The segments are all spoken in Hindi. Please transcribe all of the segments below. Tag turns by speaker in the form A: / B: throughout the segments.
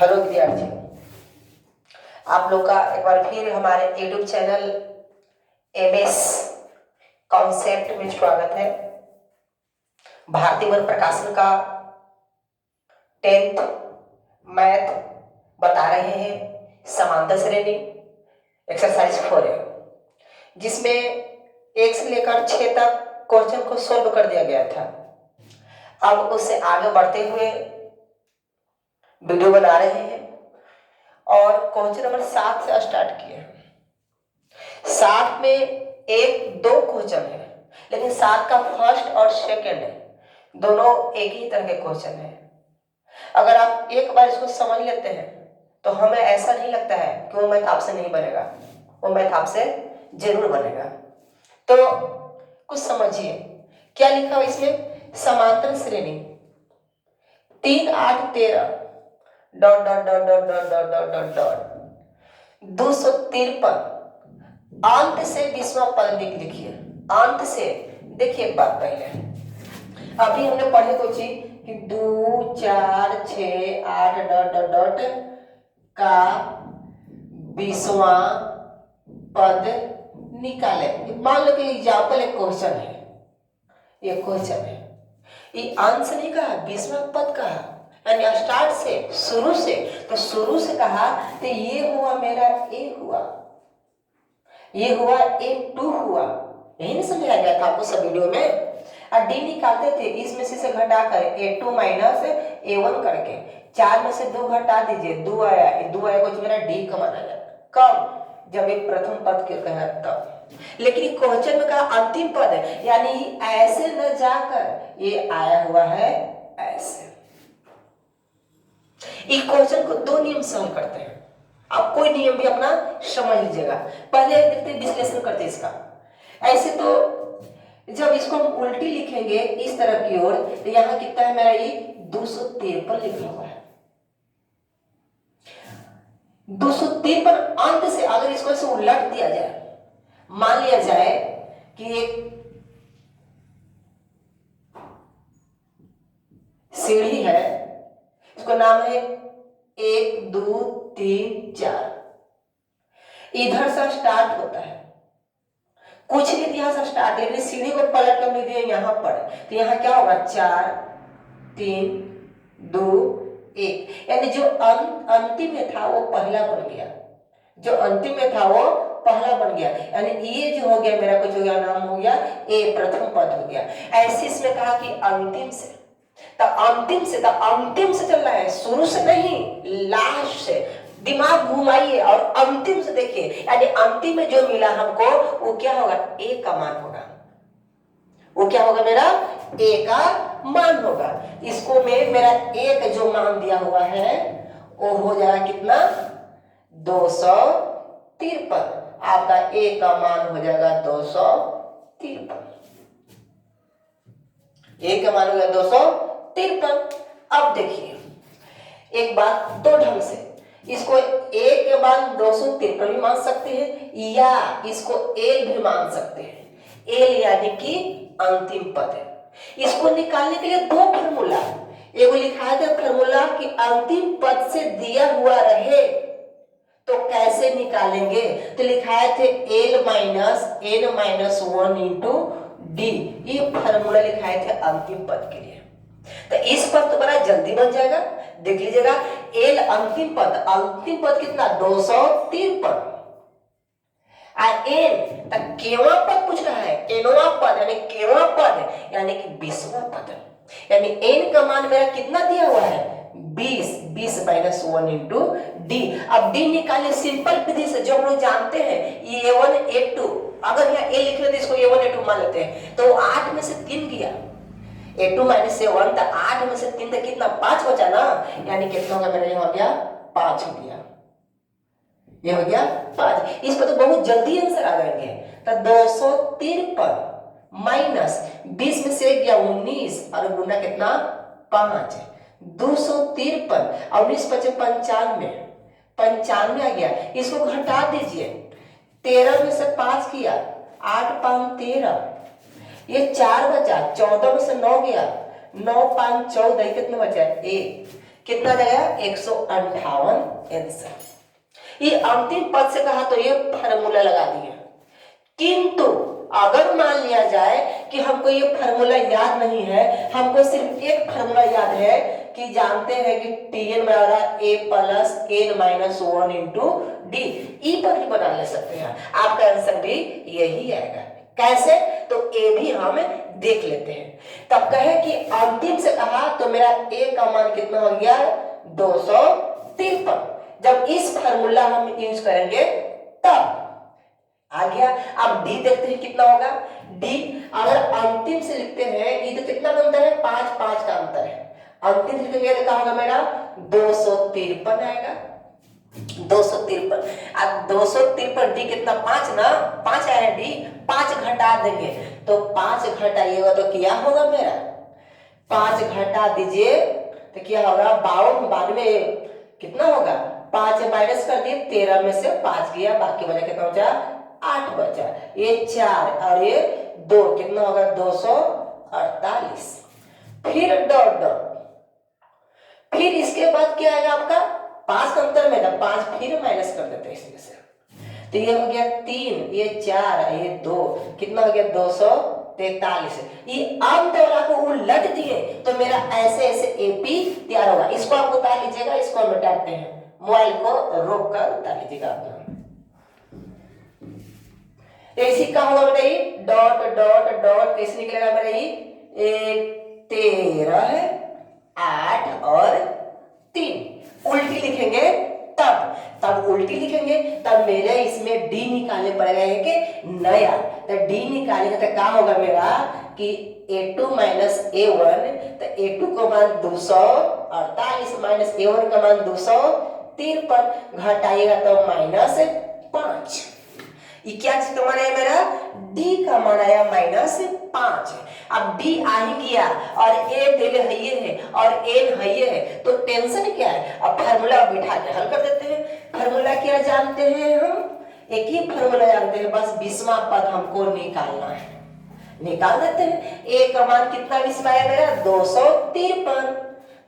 A: हेलो विद्यार्थियों, आप लोग का एक बार फिर हमारे यूट्यूब चैनल एमएस कॉन्सेप्ट में स्वागत है। भारतीय वन प्रकाशन का 10th मैथ बता रहे हैं, समांतर श्रेणी एक्सरसाइज 4 है, जिसमें 1 से लेकर 6 तक क्वेश्चन को सोल्व कर दिया गया था। अब उससे आगे बढ़ते हुए वीडियो बना रहे हैं और क्वेश्चन नंबर 7 से स्टार्ट किए। 7 में 1-2 क्वेश्चन है, लेकिन 7 का फर्स्ट और सेकंड दोनों एक ही तरह के क्वेश्चन है। अगर आप एक बार इसको समझ लेते हैं तो हमें ऐसा नहीं लगता है कि वो मैथ आपसे नहीं बनेगा, वो मैथ आपसे जरूर बनेगा। तो कुछ समझिए क्या लिखा हुआ इसमें। समांतर श्रेणी 3, 8, 13 dot dot dot dot dot dot dot dot dot 253 अंत से 20वां पद लिखिए। अंत से देखिए एक बात पहले, अभी हमने पढ़े कोई चीज कि 2, 4, 6, 8 डॉट डॉट डॉट का 20वां पद निकाले। मान लो कि एग्जाम्पल एक क्वेश्चन है, ये क्वेश्चन है, ये अंत से नहीं कहा, 20वां पद कहा, यानी स्टार्ट से, शुरू से। तो शुरू से कहा तो ये हुआ मेरा ए हुआ, ये हुआ A2 हुआ, यही नहीं समझाया गया था आपको सब वीडियो में। और डी निकालते थे, इसमें से घटाकर A2 माइनस A1 करके 4 में से 2 घटा दीजिए, 2 आया, 2 आया कुछ मेरा डी कमान आया। कब? जब एक प्रथम पद के कहा तब। लेकिन क्वेश्चन में कहा अंतिम पद है, यानी ऐसे न जाकर ये आया हुआ है ऐसे। इस क्वेश्चन को 2 नियम से हल करते हैं, आप कोई नियम भी अपना समझ लीजिएगा। पहले देखते विश्लेषण करते इसका। ऐसे तो जब इसको हम उल्टी लिखेंगे इस तरफ की ओर, तो यहां कितना है मेरा, ये 253 लिखा हुआ है। 253 अंत से अगर इसको ऐसे उलट दिया जाए, मान लिया जाए कि एक सीढ़ी है, इसका नाम है 1, 2, 3, 4। इधर से स्टार्ट होता है, कुछ नहीं यहां से स्टार्ट, लेकिन सीढ़ी को पलट कर लिख दिया यहां पर, तो यहां क्या होगा 4, 3, 2, 1, यानी जो अंतिम में था वो पहला बन गया, जो अंतिम में था वो पहला बन गया, यानी ये जो हो गया मेरा कुछ हो गया, नाम हो गया ए, प्रथम पद हो गया। ऐसे इसमें कहा कि अंतिम से, तो अंतिम से चल रहा है, शुरू से नहीं, लास्ट से। दिमाग घुमाइए और अंतिम से देखिए, यानी अंतिम में जो मिला हमको वो क्या होगा, ए का मान होगा। वो क्या होगा मेरा, ए का मान होगा। इसको में मेरा ए का जो मान दिया हुआ है वो हो जाएगा कितना, 253। आपका ए का मान हो जाएगा 253, ए का मान हो गया 253। अब देखिए एक बात, 2 ढंग से इसको ए के मान 253 भी मान सकते हैं, या इसको एल भी मान सकते हैं। एल यानी कि अंतिम पद है। इसको निकालने के लिए 2 फार्मूला, एगो लिखा है फार्मूला कि अंतिम पद से दिया हुआ रहे तो कैसे निकालेंगे, तो लिखा थे L minus N minus 1 into D, ये फार्मूला लिखाए थे अंतिम पद के लिए। तो इस पद तो बड़ा जल्दी बन जाएगा, देख लीजिएगा। एल अंतिम पद कितना, 253। एन तक केवा पद पूछ रहा है, एनवा पद यानी केवा पद यानी कि 20वां पद, यानी एन का मान मेरा कितना दिया हुआ है, 20 माइनस 1 इंटू डी। अब डी निकाले सिंपल विधि से, जो हम लोग जानते हैं A1 A2, अगर यहाँ ए लिख लेते इसको A1 A2 मान लेते हैं, तो 8 में से 3 गया, A2 माइनस A1, तो 8 में से 3 तो कितना, 5 बचा ना, यानी कितना होगा मेरा, यहाँ हो गया 5 हो गया, ये हो गया 5। इस पर तो बहुत जल्दी आंसर आ जाएंगे। तो 253 माइनस 20 में से गया 19 और गुना कितना, 5, 253 और 19 × 95, 95 आ गया। इसको घटा दीजिए, 13 में से 5 किया, 8, 5, 13, ये 4 बचा, 14 में से 9 गया, 9, 5, 14, कितना बचा, 1, कितना जाएगा 158 आंसर। ये अंतिम पद से कहा तो ये फार्मूला लगा दिया, किंतु अगर मान लिया जाए कि हमको ये फार्मूला याद नहीं है, हमको सिर्फ एक फार्मूला याद है कि जानते हैं कि Tn बराबर a plus n minus 1 into d, ई पर भी बना ले सकते हैं, आपका आंसर भी यही आएगा। कैसे? तो ए भी हम देख लेते हैं। तब कहे कि अंतिम से कहा तो मेरा ए का मान कितना हो गया 253। जब इस फार्मूला हम यूज करेंगे तब आ गया। अब डी देखते हैं कितना होगा। डी अगर अंतिम से लिखते हैं, ये तो कितना का अंतर है 5 5 का अंतर है, अंतिम से लिखेंगे तो क्या होगा मेरा 253 आएगा। 253 अब 253 डी कितना 5 ना, 5 आया डी, 5 घटा देंगे तो 5 घटाइएगा तो क्या होगा मेरा 5 घटा दीजिए तो क्या होगा 52 में कितना होगा 5 माइनस कर दिए 13 में से 5 गया, बाकी बचा कितना बचा 8 बचा, ये 4 और ये 2 कितना होगा 248। फिर डॉट डॉट, फिर इसके बाद क्या आएगा आपका 5 का अंतर में था 5 फिर माइनस कर देते हैं इसमें से, तो ये हो गया 3, ये 4, ये 2 कितना हो गया 243। ये अंत वाला को उलट दिए तो मेरा ऐसे ऐसे एपी तैयार होगा। इसको आप उतार लीजिएगा, इसको हम मिटाते हैं, मोबाइल को रोक कर उतार लीजिएगा अपना। इसी का होगा बेटा ये डॉट डॉट डॉट कैसे निकलेगा मेरा ये 13 8 और 3 उल्टी लिखेंगे तब उल्टी लिखेंगे तब मेरे इसमें डी निकालने पड़ेगा कि नया, तो डी निकालेंगे तो क्या होगा मेरा कि a2 माइनस a1, तो a2 का मान 248 माइनस a1 का मान 253 घटाइएगा तो -5। ये क्या चीज का मान आया मेरा d का मान आया -5। अब d आ ही गया और a दिल है ये है और n है ये है, तो टेंशन क्या है। अब फार्मूला बिठा के हल कर देते हैं। फार्मूला क्या जानते हैं हम, एक ही फार्मूला जानते हैं, बस 20वां पद हमको निकालना है, निकाल देते हैं। a का मान कितना 20 आया मेरा 253,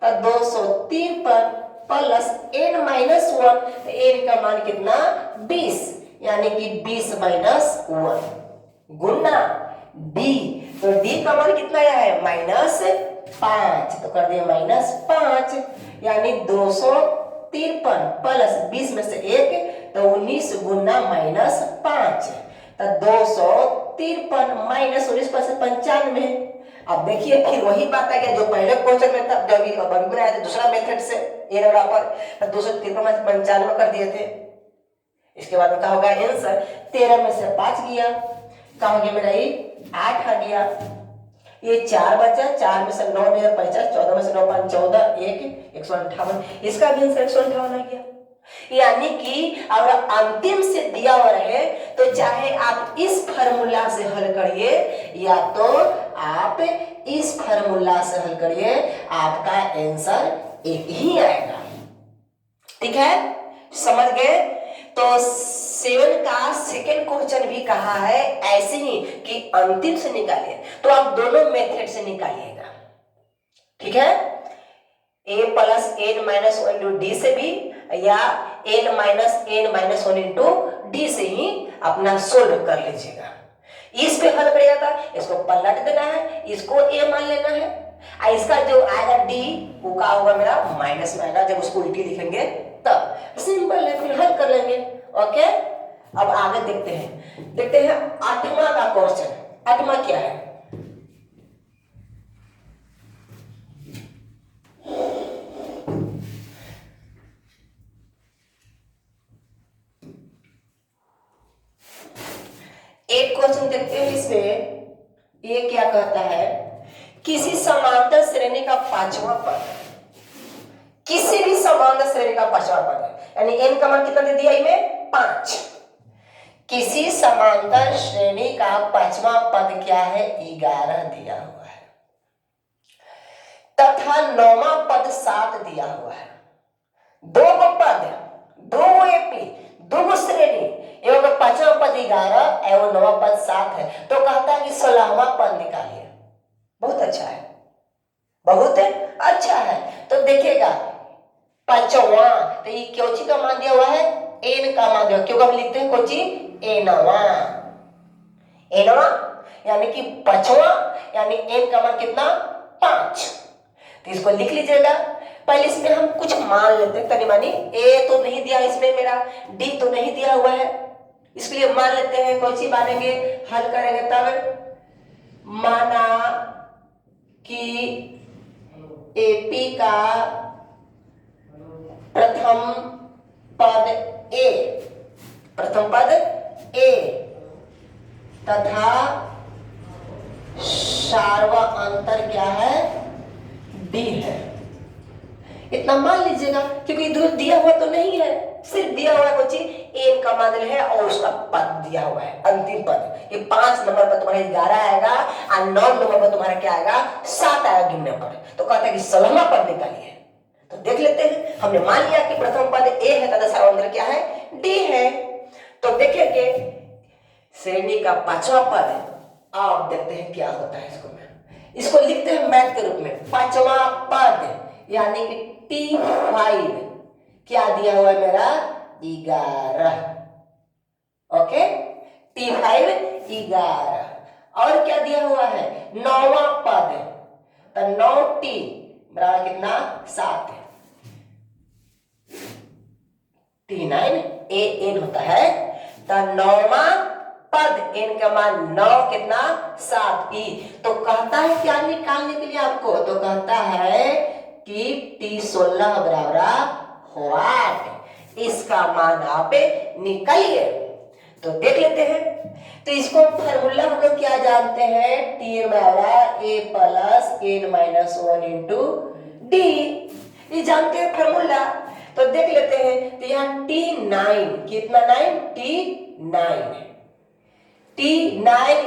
A: तो 253 प्लस n माइनस 1, तो n का मान कितना 20 यानी कि 20 माइनस 1 गुना d, तो d का मान कितना आया है -5, तो कर दिया -5 यानी 253 प्लस 20 में से 1 तो 19 गुना -5, तो 253 माइनस 19 पर से 95। अब देखिए फिर वही बात आ गया जो पहले क्वेश्चन में था, जब अभी बनाया था दूसरा मेथड से ये बराबर 253 में 95 कर दिए थे। इसके बाद क्या होगा आंसर 13 में से 5 गया, क्या हो गया मेरा ये 8 आ गया, ये 4 बचा, 4 में से 9 में 50, 14 में से 9 5 14 1 158, इसका भी आंसर 158 आ गया। यानी कि अगर अंतिम से दिया हुआ रहे तो चाहे आप इस फार्मूला से हल करिए या तो आप इस फार्मूला से हल करिए, आपका आंसर एक ही आएगा। ठीक है, समझ गए। तो 7 का सेकेंड क्वेश्चन भी कहा है ऐसे ही कि अंतिम से निकालिए, तो आप दोनों मेथड से निकालिएगा। ठीक है, a plus n minus 1 into D से भी या n minus n minus 1 into D से ही अपना सोल्व कर लीजिएगा। इस पे हल करिएगा था, इसको पलट देना है, इसको a मान लेना है, इसका जो आएगा d वो का होगा मेरा माइनस में आएगा, जब उसको उल्टी लिखेंगे तब। सिंपल है, फिर हल कर लेंगे। ओके, अब आगे देखते हैं 8वां का क्वेश्चन। 8वां क्या है, एक क्वेश्चन देखते हैं। इसमें ये क्या कहता है, किसी समांतर श्रेणी का 5वां पद, किसी भी समांतर श्रेणी का 5वां पद है, यानी n का मान कितना दे दिया इनमें 5। किसी समांतर श्रेणी का 5वां पद क्या है 11 दिया हुआ है, तथा 9वां पद 7 दिया हुआ है। दो पद, दो एपी, दो श्रेणी एवं 5वां पद 11 एवं 9वां पद 7 है, तो कहता है कि 16वां पद निकालिए। बहुत अच्छा है, बहुत अच्छा है। तो देखिएगा पांचवा, तो ये क्योंची का मान दिया हुआ है, एन का मान दिया, क्यों हम लिखते हैं कोची, एनवा, एनवा यानी कि पांचवा, यानी एन का मान कितना, 5। तो इसको लिख लीजिएगा। पहले इसमें हम कुछ मान लेते हैं तनी मानी, ए तो नहीं दिया इसमें मेरा, डी तो नहीं दिया हुआ है, इसके लिए मान लेते हैं, कौन सी मानेंगे, हल करेंगे तब। माना कि एपी का प्रथम पद ए, प्रथम पद ए तथा सार्वअंतर क्या है, डी है। इतना मान लीजिएगा, क्योंकि इधर दिया हुआ तो नहीं है, सिर्फ दिया हुआ है कुछ एन का मान है और उसका पद दिया हुआ है, अंतिम पद। ये 5 नंबर पर तुम्हारा 11 आएगा और 9 नंबर पर तुम्हारा क्या आएगा, 7 आएगा गिनने पर। तो कहता है कि 16वां पद निकालिए। तो देख लेते हैं, हमने मान लिया कि प्रथम पद ए है तथा सार्वअंतर क्या है, डी है। तो देखेंगे श्रेणी का 5वां पद, आप देखते हैं क्या होता है। इसको लिखते हैं मैथ के रूप में, 5वां पद यानी कि T5 क्या दिया हुआ है मेरा, 11। Okay, T5 11। और क्या दिया हुआ है, 9वां पद, तो 9T बराबर कितना, 7 है। T9 AN होता है, तो 9वां पद n का मान 9 कितना, 7 तो कहता है क्या निकालने के लिए आपको, तो कहता है कि T16 बराबर व्हाट, इसका मान आप निकालिए। तो देख लेते हैं। तो इसको फॉर्मूला हम लोग क्या जानते हैं, T बराबर a plus n minus 1 into D, ये जानते हैं फॉर्मूला। तो देख लेते हैं, तो यहाँ T9 कितना, 9 T9 T9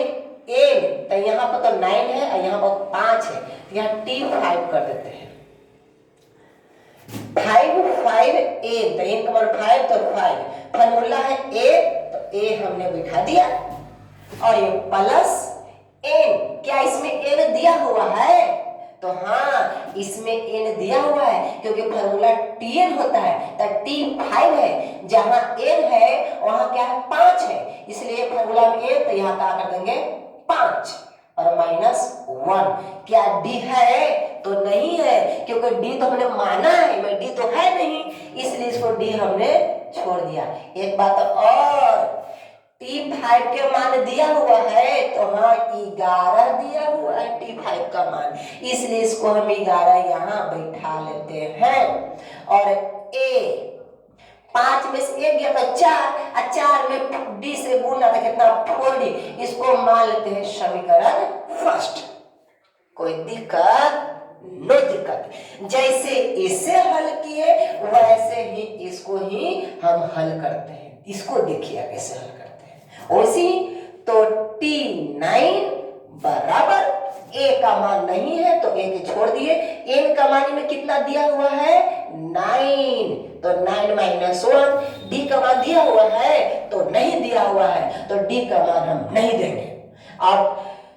A: n, तो यहाँ पर तो 9 है और यहाँ पर 5 है, तो यहाँ T5 कर देते हैं। 5 n, तो n का मान 5, तो 5 फॉर्मूला है a, तो a हमने बिठा दिया और ये प्लस n, क्या इसमें n दिया हुआ है, तो हाँ इसमें n दिया हुआ है, क्योंकि फॉर्मूला Tn होता है, तो T5 है, जहां n है वहां क्या है, 5 है, इसलिए फॉर्मूला में n, तो यहाँ क्या कर देंगे 5 और माइनस 1। क्या d है, तो नहीं है, क्योंकि d तो हमने माना है, मैं d तो है नहीं, इसलिए इसको d हमने छोड़ दिया। एक बात और, T5 के मान दिया हुआ है, तो हाँ 11 दिया हुआ है T5 का मान, इसलिए इसको हम 11 यहाँ बैठा लेते हैं। और a 5 में से 1 गया तो 4, और 4 में d से गुना था कितना, 4d, इसको मान लेते हैं समीकरण फर्स्ट। कोई दिक्कत, नो दिक्कत। जैसे इसे हल किए वैसे ही इसको ही हम हल करते हैं। इसको देखिए कैसे हल करते हैं। वैसे तो T9 बराबर a का मान नहीं है तो a के छोड़ दिए, n का मान में कितना दिया हुआ है, 9, तो 9 माइनस 1, d का मान दिया हुआ है तो नहीं दिया हुआ है, तो d का मान हम नहीं देंगे। अब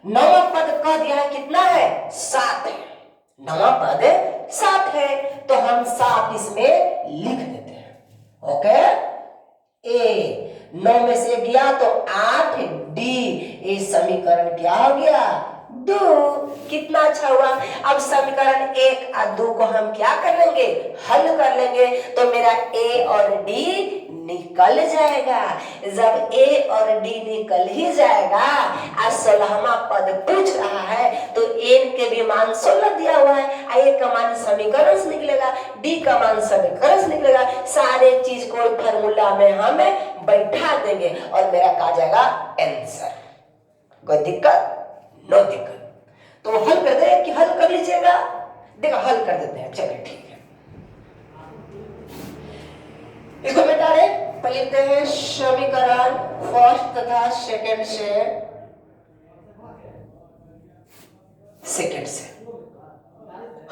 A: 9वां पद कह दिया है कितना है, 7 है, 9वां पद 7 है, तो हम 7 इसमें लिख देते हैं। ओके, a 9 में से गया तो 8d, ये समीकरण क्या हो गया, 2। कितना अच्छा हुआ। अब समीकरण 1 और 2 को हम क्या कर लेंगे, हल कर लेंगे, तो मेरा a और d निकल जाएगा। जब a और d निकल ही जाएगा और 16वां पद पूछ रहा है, तो n के भी मान 16 दिया हुआ है, a का मान समीकरण से निकलेगा, d का मान समीकरण से निकलेगा, सारे चीज को फॉर्मूला में हम बैठा देंगे और मेरा कहा जाएगा आंसर। कोई दिक्कत, नो दिक्कत। तो हल कर दे कि हल कर लीजिएगा, देखो हल कर देते हैं, चलिए ठीक है। इसको मिटा रहे, पहले लिखते हैं समीकरण फर्स्ट तथा सेकंड से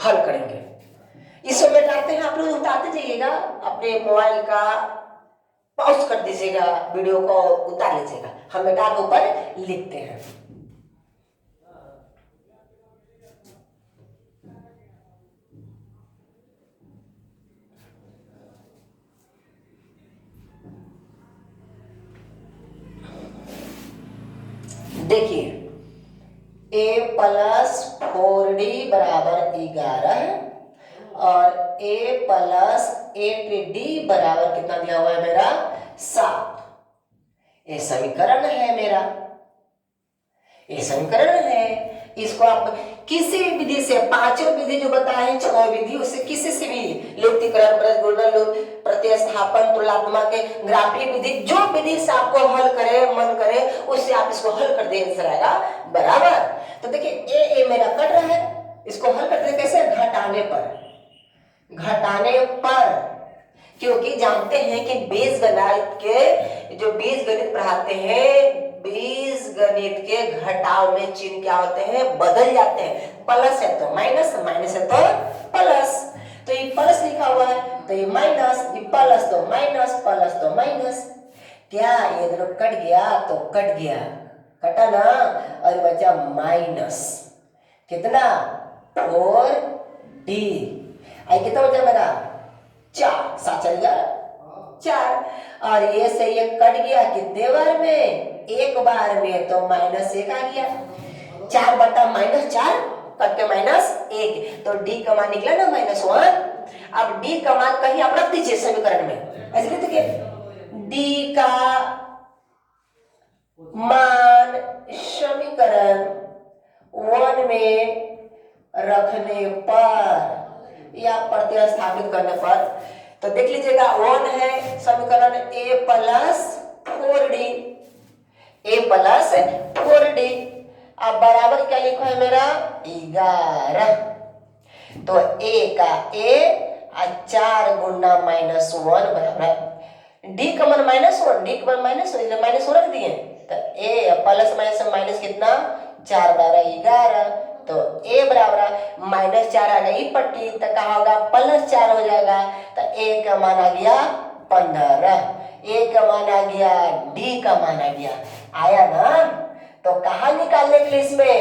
A: हल करेंगे। इसको मिटाते हैं, आप लोग उतारते जाइएगा, अपने मोबाइल का पॉज कर दीजिएगा, वीडियो को उतार लीजिएगा, हम मिटा के ऊपर लिखते हैं। देखिए a प्लस 4d बराबर 11 और a प्लस 8d बराबर कितना दिया हुआ है मेरा 7। ये समीकरण है मेरा, ये समीकरण है। इसको आप किसी भी विधि से, पांचों विधि जो बताए 6 विधि, उससे किसी से भी लुप्तीकरण, गुणन, प्रतिस्थापन, तुलनात्मक, ग्राफिक विधि, जो विधि से आपको हल करे मन करे उससे आप इसको हल कर दे, आंसर आएगा बराबर। तो देखिए ए मेरा कट रहा है, इसको हल करते हैं कैसे? घटाने पर, घटाने पर, क्योंकि जानते हैं कि बीजगणित के जो बीजगणित पढ़ाते हैं, बीजगणित के घटाव में चिन्ह क्या होते हैं? बदल जाते हैं। प्लस है तो माइनस, माइनस है तो प्लस। तो ये प्लस लिखा हुआ है तो ये माइनस, ये प्लस तो माइनस, प्लस तो माइनस। क्या ये दोनों कट गया? तो कट गया, कटा ना, और बचा माइनस कितना? 4d। आई कितना बचा मेरा? 4, 7 चल गया 4, और ये से ये कट गया कितने बार में? एक बार में, तो -1 आ गया। 4 बटा -4 कट के -1, तो d का मान निकला ना -1। अब d का मान कहीं आप रख दीजिए समीकरण में, ऐसे लिख दीजिए d का मान समीकरण 1 में रखने पर या प्रतिस्थापित करने पर, तो देख लीजिएगा 1 है समीकरण a plus 4d, a plus 4d। अब बराबर क्या लिखा है मेरा? 11। तो a का a और 4 गुना -1 बराबर d का मान -1, d का मान -1 रख दिए, तो a प्लस माइनस माइनस कितना? 4 बराबर 11, तो a बराबर -4 आ गई पट्टी, तो कहा होगा +4 हो जाएगा, तो a का मान आ गया 15, a का मान आ गया, d का मान आ गया, आया ना। तो कहा निकालने के लिए इसमें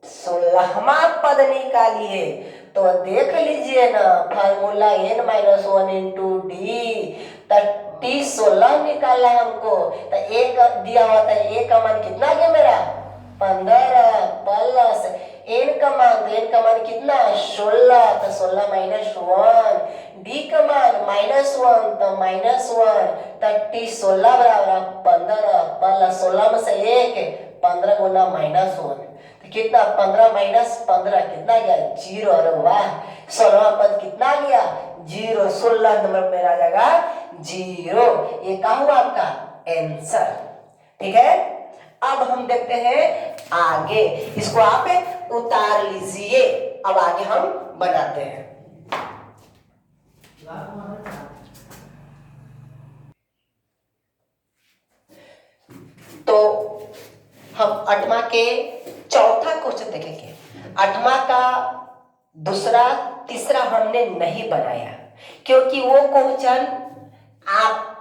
A: 16वां पद निकालिए, तो देख लीजिए ना फार्मूला n-1 इंटू डी, तो 16 निकालना है हमको, तो एक दिया हुआ था, a का मान कितना गया मेरा? 15 प्लस n का मान कितना? 16, तो 16 -1, d का मान -1 तो -1, 16 बराबर 15 प्लस 16 में से 1, 15 गुना -1, तो कितना? 15 - 15 कितना गया? 0। अरे वाह, 16वां पद कितना गया? 0। 16 नंबर मेरा आ जाएगा 0। ये क्या हुआ आपका आंसर? ठीक है, अब हम देखते हैं आगे, इसको आप उतार लीजिए। अब आगे हम बनाते हैं। तो हम 8वां के चौथा क्वेश्चन देखेंगे। 8वां का दूसरा तीसरा हमने नहीं बनाया, क्योंकि वो क्वेश्चन आप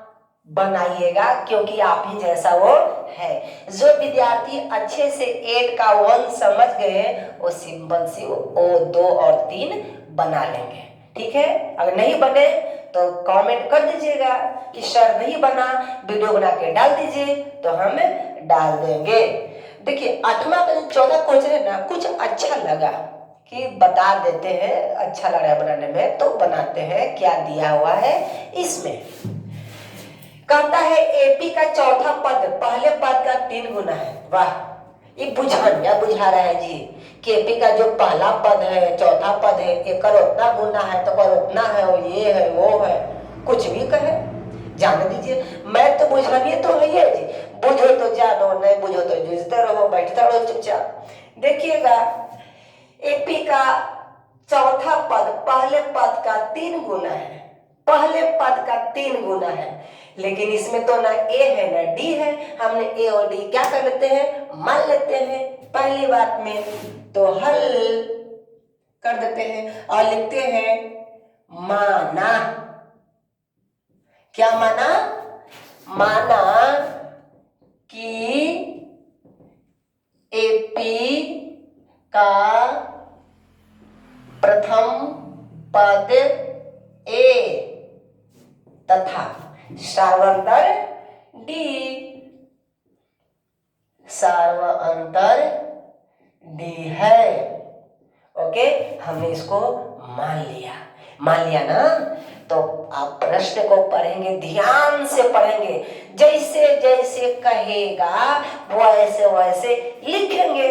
A: बनाइएगा, क्योंकि आप ही जैसा वो है। जो विद्यार्थी अच्छे से 8 का 1 समझ गए, वो सिंपल सी वो 2 और 3 बना लेंगे। ठीक है, अगर नहीं बने तो कमेंट कर दीजिएगा कि सर नहीं बना, वीडियो बना के डाल दीजिए, तो हम डाल देंगे। देखिए 8वां का जो 14 क्वेश्चन है ना, कुछ अच्छा लगा कि बता देते हैं, अच्छा लग रहा है बनाने में, तो बनाते हैं। क्या दिया हुआ है इसमें? कहता है एपी का चौथा पद पहले पद का 3 गुना है। वाह, ये बुझा रहा है जी कि एपी का जो पहला पद है, चौथा पद है, एक उतना गुना है, तो कर उतना है, और ये है वो है, कुछ भी कहे जाने दीजिए। मैं तो बुझानी तो है जी, बुझो तो जानो, नहीं बुझो तो जूझते रहो, बैठते रहो चुपचाप। देखिएगा एपी का चौथा पद पहले पद का 3 गुना है, पहले पद का 3 गुना है, लेकिन इसमें तो ना ए है ना डी है। हमने ए और डी क्या कर लेते हैं? मान लेते हैं पहली बात में, तो हल कर देते हैं और लिखते हैं माना। क्या माना? माना कि एपी का प्रथम पद ए तथा सार्वंतर डी। सार्वअंतर डी है। ओके, हमने इसको मान लिया ना। तो आप प्रश्न को पढ़ेंगे, ध्यान से पढ़ेंगे, जैसे जैसे कहेगा वैसे वैसे लिखेंगे।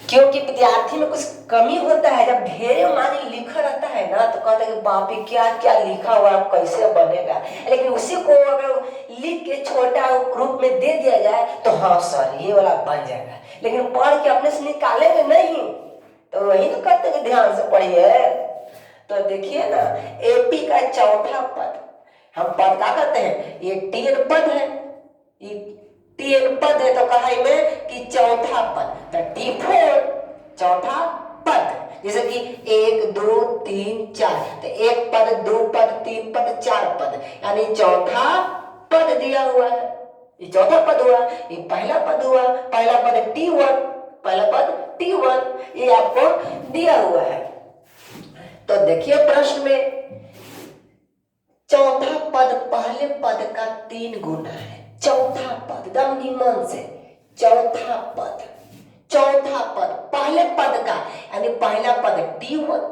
A: क्योंकि विद्यार्थी में कुछ कमी होता है, जब ढेर मानी लिखा रहता है ना तो कहता है कि बाप रे क्या क्या लिखा हुआ कैसे बनेगा। लेकिन उसी को अगर लिख के छोटा रूप में दे दिया जाए तो हाँ सर ये वाला बन जाएगा, लेकिन पढ़ के अपने से निकालेंगे नहीं। तो वही तो कहते हैं ध्यान से पढ़िए। तो देखिए ना, एपी का चौथा पद, हम पद क्या कहते हैं, ये टीएन पद है, ये टीएन पद है। तो कहा में कि चौथा पद, तो T4 चौथा पद। जैसे कि 1 2 3 4, तो एक पद, दो पद, तीन पद, चार पद, यानी चौथा पद दिया हुआ है। ये चौथा पद हुआ, ये पहला पद हुआ, पहला पद T1, पहला पद T1, ये आपको दिया हुआ है। तो देखिए प्रश्न में चौथा पद पहले पद का 3 गुना है। चौथा पद एकदम निमन से, चौथा पद पहले पद का, यानी पहला पद T1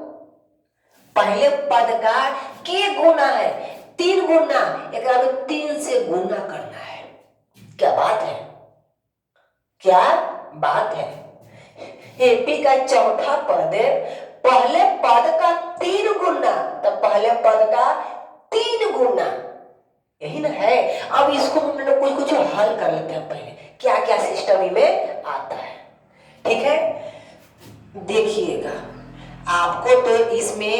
A: पहले पद का के गुना है, 3 गुना, एक 3 से गुना करना है। क्या बात है, क्या बात है। एपी का चौथा पद पहले पद का 3 गुना, तो पहले पद का 3 गुना, यही ना है। अब इसको हम लोग कुछ कुछ हल कर लेते हैं पहले, क्या क्या सिस्टम में आता है। ठीक है, देखिएगा आपको तो इसमें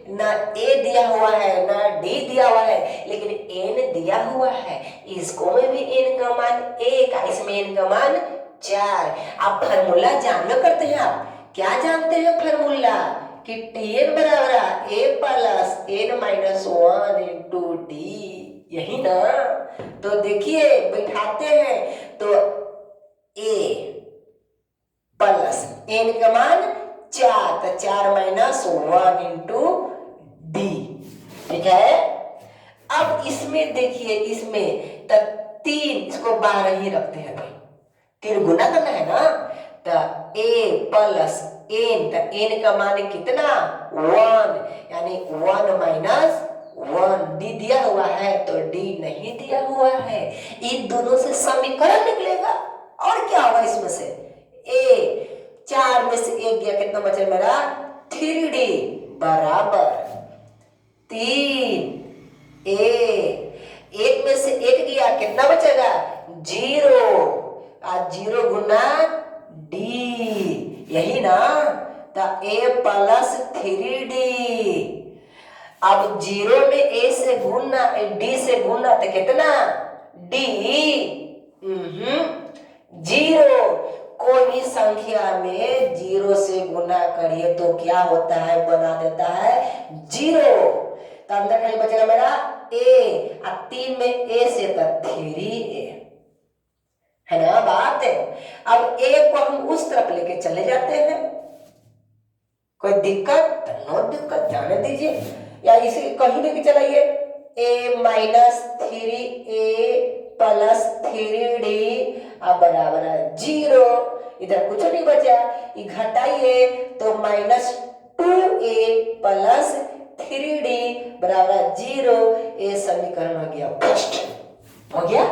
A: ना ए दिया हुआ है ना डी दिया हुआ है, लेकिन एन दिया हुआ है। इसको में भी एन का मान 1, इसमें एन का मान 4। आप फार्मूला जानना करते हैं, आप क्या जानते हैं फार्मूला कि Tn बराबर a plus n minus 1 into D, यही ना। तो देखिए बैठाते हैं, तो a प्लस n का मान 4, तो 4 माइनस 1 इंटू डी। ठीक है, अब इसमें देखिए, इसमें तो 3, इसको बाहर ही रखते हैं भाई, 3 गुना करना है ना। तो a प्लस n, तो n का मान कितना 1, यानी 1 माइनस 1, डी दिया हुआ है तो डी नहीं दिया हुआ है। इन दोनों से समीकरण निकलेगा, और क्या होगा इसमें से, a 4 में से 1 गया, कितना बचे मेरा 3d बराबर 3a, 1 में से 1 गया, कितना बचेगा 0, और 0 गुना डी, यही ना। तो a प्लस 3d, अब 0 में a से गुना, d से गुना, तो कितना d 0। कोई भी संख्या में 0 से गुना करिए तो क्या होता है, बना देता है 0। तो अंदर खाली बचेगा मेरा a, और 3 में a से तो 3a, है ना बात है। अब a को हम उस तरफ लेके चले जाते हैं, कोई दिक्कत नो दिक्कत, जाने दीजिए, या इसे कहीं लेके चलाइए, a minus 3a plus 3d बराबर 0। इधर कुछ नहीं बचा, ये घटाइए तो माइनस 2a प्लस 3d बराबर 0। ये समीकरण हो गया फर्स्ट, हो गया।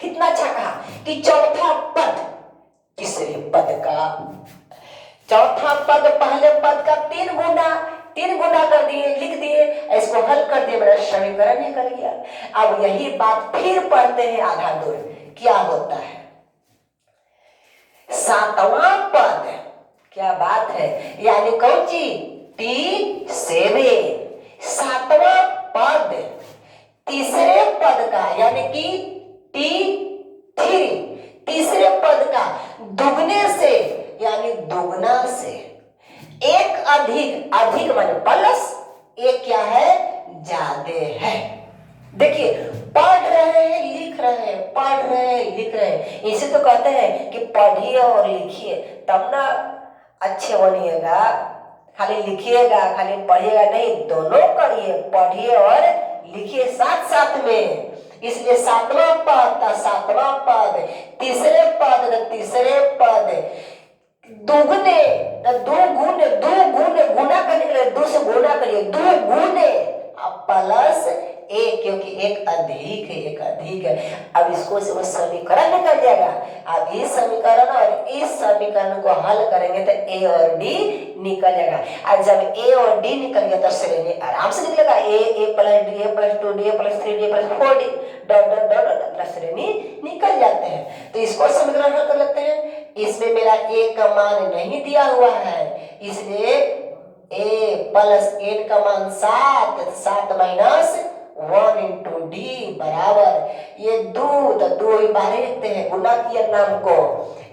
A: कितना अच्छा कहा कि चौथा पद तीसरे पद का, चौथा पद पहले पद का 3 गुना कर दिए, लिख दिए, इसको हल कर दिए, मेरा समीकरण निकल गया। अब यही बात फिर पढ़ते हैं आधा दूर, क्या होता है। सातवां पद, क्या बात है, यानी कौन चीज T7, सातवां पद तीसरे पद का, यानी कि T3 तीसरे पद का दुगने से, यानी दुगना से, एक अधिक, अधिक माने प्लस, एक क्या है ज्यादा है। देखिए पढ़ रहे हैं लिख रहे हैं, पढ़ रहे हैं लिख रहे हैं, इसे तो कहते हैं कि पढ़िए और लिखिए, तब ना अच्छे बनिएगा। खाली लिखिएगा खाली पढ़िएगा नहीं, दोनों करिए, पढ़िए और लिखिए साथ साथ में। इसलिए सातवां पद था सातवां पद, तीसरे पद था तीसरे पद, दुगुने दो गुने, दो गुने गुना करने के लिए दो से गुना करिए, दो गुने अब प्लस एक, क्योंकि एक अधिक है, एक अधिक है। अब इसको से वो समीकरण निकल जाएगा। अब इस समीकरण और इस समीकरण को हल करेंगे तो ए और डी निकल जाएगा। और जब ए और डी निकल गया तो श्रेणी आराम से निकलेगा, a plus d, a plus 2 d, a plus 3 d, a plus 4 d, dot dot dot dot श्रेणी निकल जाते हैं। तो इसको समीकरण हल कर लेते हैं। इसमें मेरा ए का मान नहीं दिया हुआ है, इसलिए ए प्लस एन का मान 7, 7 माइनस 1 इंटू डी बराबर ये 2, तो 2 बाहर लिखते हैं, गुना किया नाम को।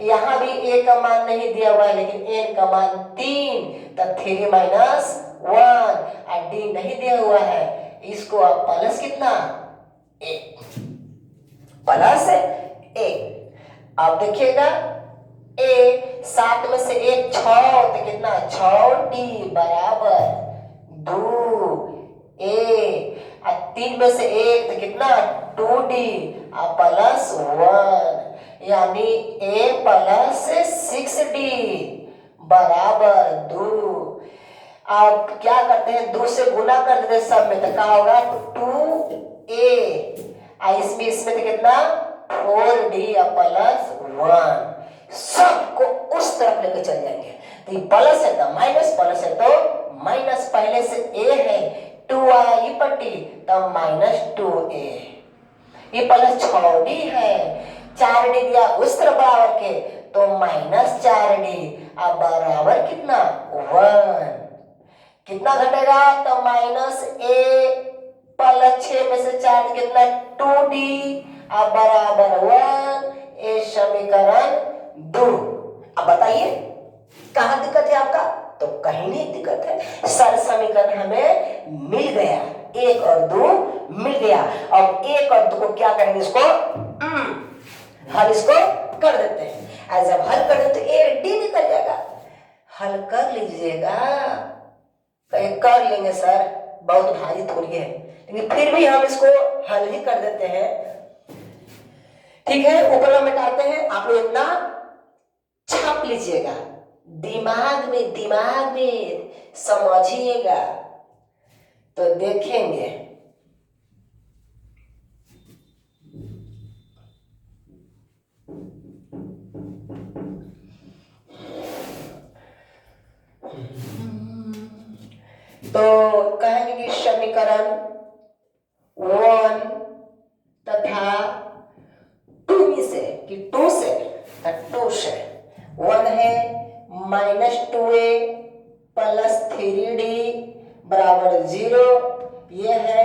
A: यहाँ भी ए का मान नहीं दिया हुआ है, लेकिन एन का मान 3, तो 3 माइनस 1 और डी नहीं दिया हुआ है। इसको आप प्लस कितना 1 प्लस 1। अब देखिएगा ए 7 में से 1 6, तो कितना 6 डी बराबर 2 ए, 3 में से 1 तो कितना 2 डी प्लस 1, यानी ए प्लस 6 डी बराबर 2। अब क्या करते हैं 2 से गुना कर देते हैं सब में, तो क्या होगा 2 ए, इसमें तो कितना 4 डी प्लस 1। सबको उस तरफ लेकर चल जाएंगे। तो ये प्लस है तो माइनस, प्लस है तो माइनस, पहले से ए है 2 आया ई पट्टी तो माइनस 2a, ये प्लस 6d है, 4d दिया उस तरफ बराबर के तो माइनस 4d, अब बराबर कितना 1, कितना घटेगा तो माइनस a प्लस 6 में से 4 कितना 2d, अब बराबर 1, ए समीकरण 2। अब बताइए कहां दिक्कत है आपका, तो कहीं नहीं दिक्कत है, सारे समीकरण हमें मिल गया, 1 और 2 मिल गया। अब 1 और 2 को क्या करेंगे, इसको हल इसको कर देते हैं। जब हल कर देते तो ए डी निकल जाएगा। हल कर लीजिएगा, कर लेंगे सर बहुत भारी थोड़ी है, लेकिन फिर भी हम इसको हल ही कर देते हैं। ठीक है, ऊपर में मिटाते हैं, आप लोग इतना छाप लीजिएगा, दिमाग में समझिएगा तो देखेंगे। तो कहेंगे कि समीकरण 1 तथा 2 से, कि 2 से 1 है माइनस 2a प्लस 3d बराबर 0, ये है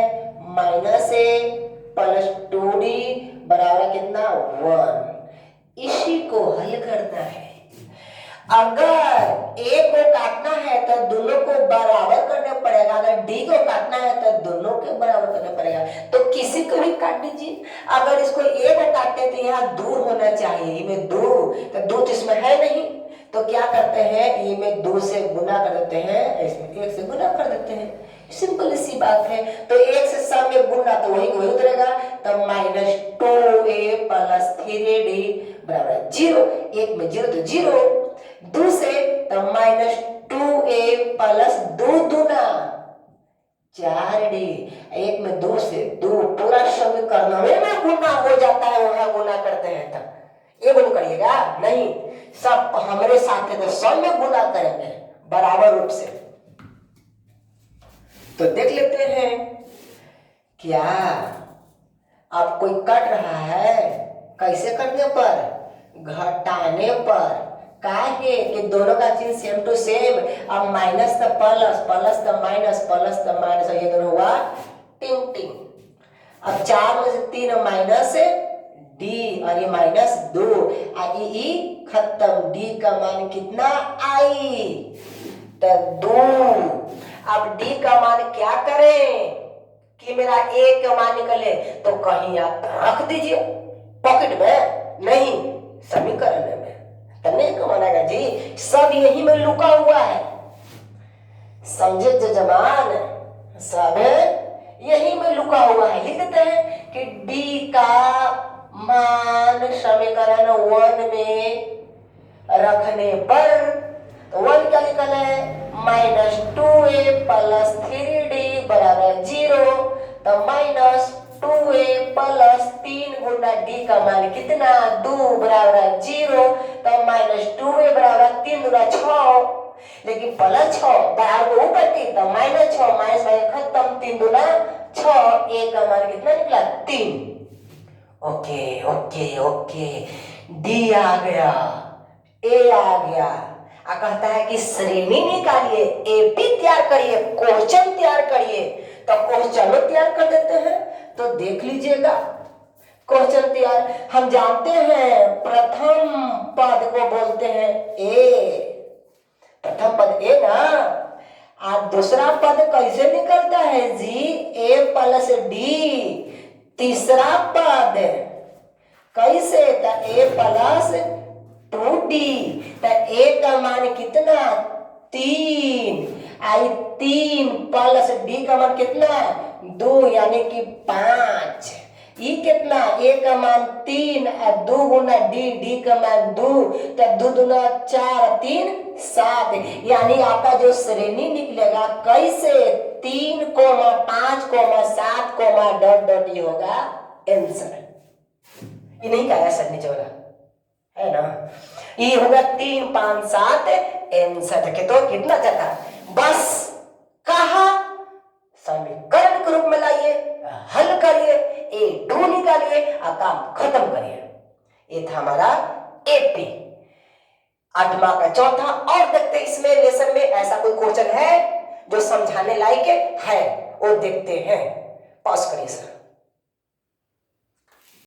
A: माइनस a प्लस 2d बराबर कितना 1। इसी को हल करना है। अगर a को काटना है तो दोनों को बराबर करना पड़ेगा, अगर d को काटना है तो दोनों के बराबर करना पड़ेगा, तो किसी को भी काट दीजिए। अगर इसको a को काटते तो यहाँ 2 होना चाहिए, इसमें 2 तो इसमें है नहीं, तो क्या करते हैं ये में 2 से गुना कर देते हैं, इसमें 1 से गुना कर देते हैं, सिंपल सी बात है। तो 1 से सब में गुना तो वही उतरेगा, तो माइनस 2a प्लस 3d बराबर 0, 1 में 0 तो 0, 2 से तो माइनस 2a प्लस 2 दूना 4d, 1 में 2 से 2, पूरा समीकरण में गुना हो जाता है, वहां गुना करते हैं तब ये गुना करिएगा नहीं, सब हमारे साथ है तो सब में गुना करेंगे बराबर रूप से। तो देख लेते हैं क्या अब कोई कट रहा है, कैसे करने पर, घटाने पर, काहे कि दोनों का चीज सेम टू सेम। अब माइनस तो प्लस, प्लस तो माइनस, प्लस तो माइनस, ये दोनों हुआ टिंग टिंग। अब 4 में से 3 माइनस डी और ये माइनस 2, ई खत्म, डी का मान कितना आई तो 2। अब डी का मान क्या करें कि मेरा ए का मान निकले, तो कहीं आप रख दीजिए पॉकेट में, नहीं समीकरण में, तब नहीं कमाना जी, सब यही में लुका हुआ है, समझे जो जमान, सब यही में लुका हुआ है। लिख देते हैं कि डी का मान समीकरण 1 में रखने पर तो 1 क्या निकल है -2a प्लस 3d बराबर 0। तो -2a प्लस 3 गुना d का मान कितना 2 बराबर 0। तो -2a बराबर 3 गुना 6, लेकिन प्लस 6 बाहर को ऊपर थी तो -6 माइनस खत्म 3 गुना 6, a का मान कितना निकला 3। ओके ओके ओके, डी आ गया, ए आ गया। कहता है कि श्रेणी निकालिए, एपी तैयार करिए, क्वेश्चन तैयार करिए। तो क्वेश्चन तैयार कर देते हैं, तो देख लीजिएगा क्वेश्चन तैयार। हम जानते हैं प्रथम पद को बोलते हैं ए, प्रथम पद ए ना। आज दूसरा पद कैसे निकलता है जी, ए प्लस डी। तीसरा पद कैसे, तो ए प्लस 2d। तो ए का मान कितना 3, आई 3 प्लस डी का मान कितना 2 यानी कि 5। ई कितना ए का मान 3 और 2 गुना डी, डी का मान 2, तो 2 दूना 4 3 7, यानी आपका जो श्रेणी निकलेगा कैसे 3, 5, 7, डॉट डॉट ये होगा आंसर। ये नहीं कहा सर नीचे वाला है ना, ये होगा 3, 5, 7 आंसर के। तो कितना चला, बस कहा समीकरण के रूप में लाइए, हल करिए, A2 निकालिए और काम खत्म करिए। ये था हमारा एपी 8वां का चौथा। और देखते इसमें लेसन में ऐसा कोई क्वेश्चन है जो समझाने लायक है, वो देखते हैं। पॉज करिए सर।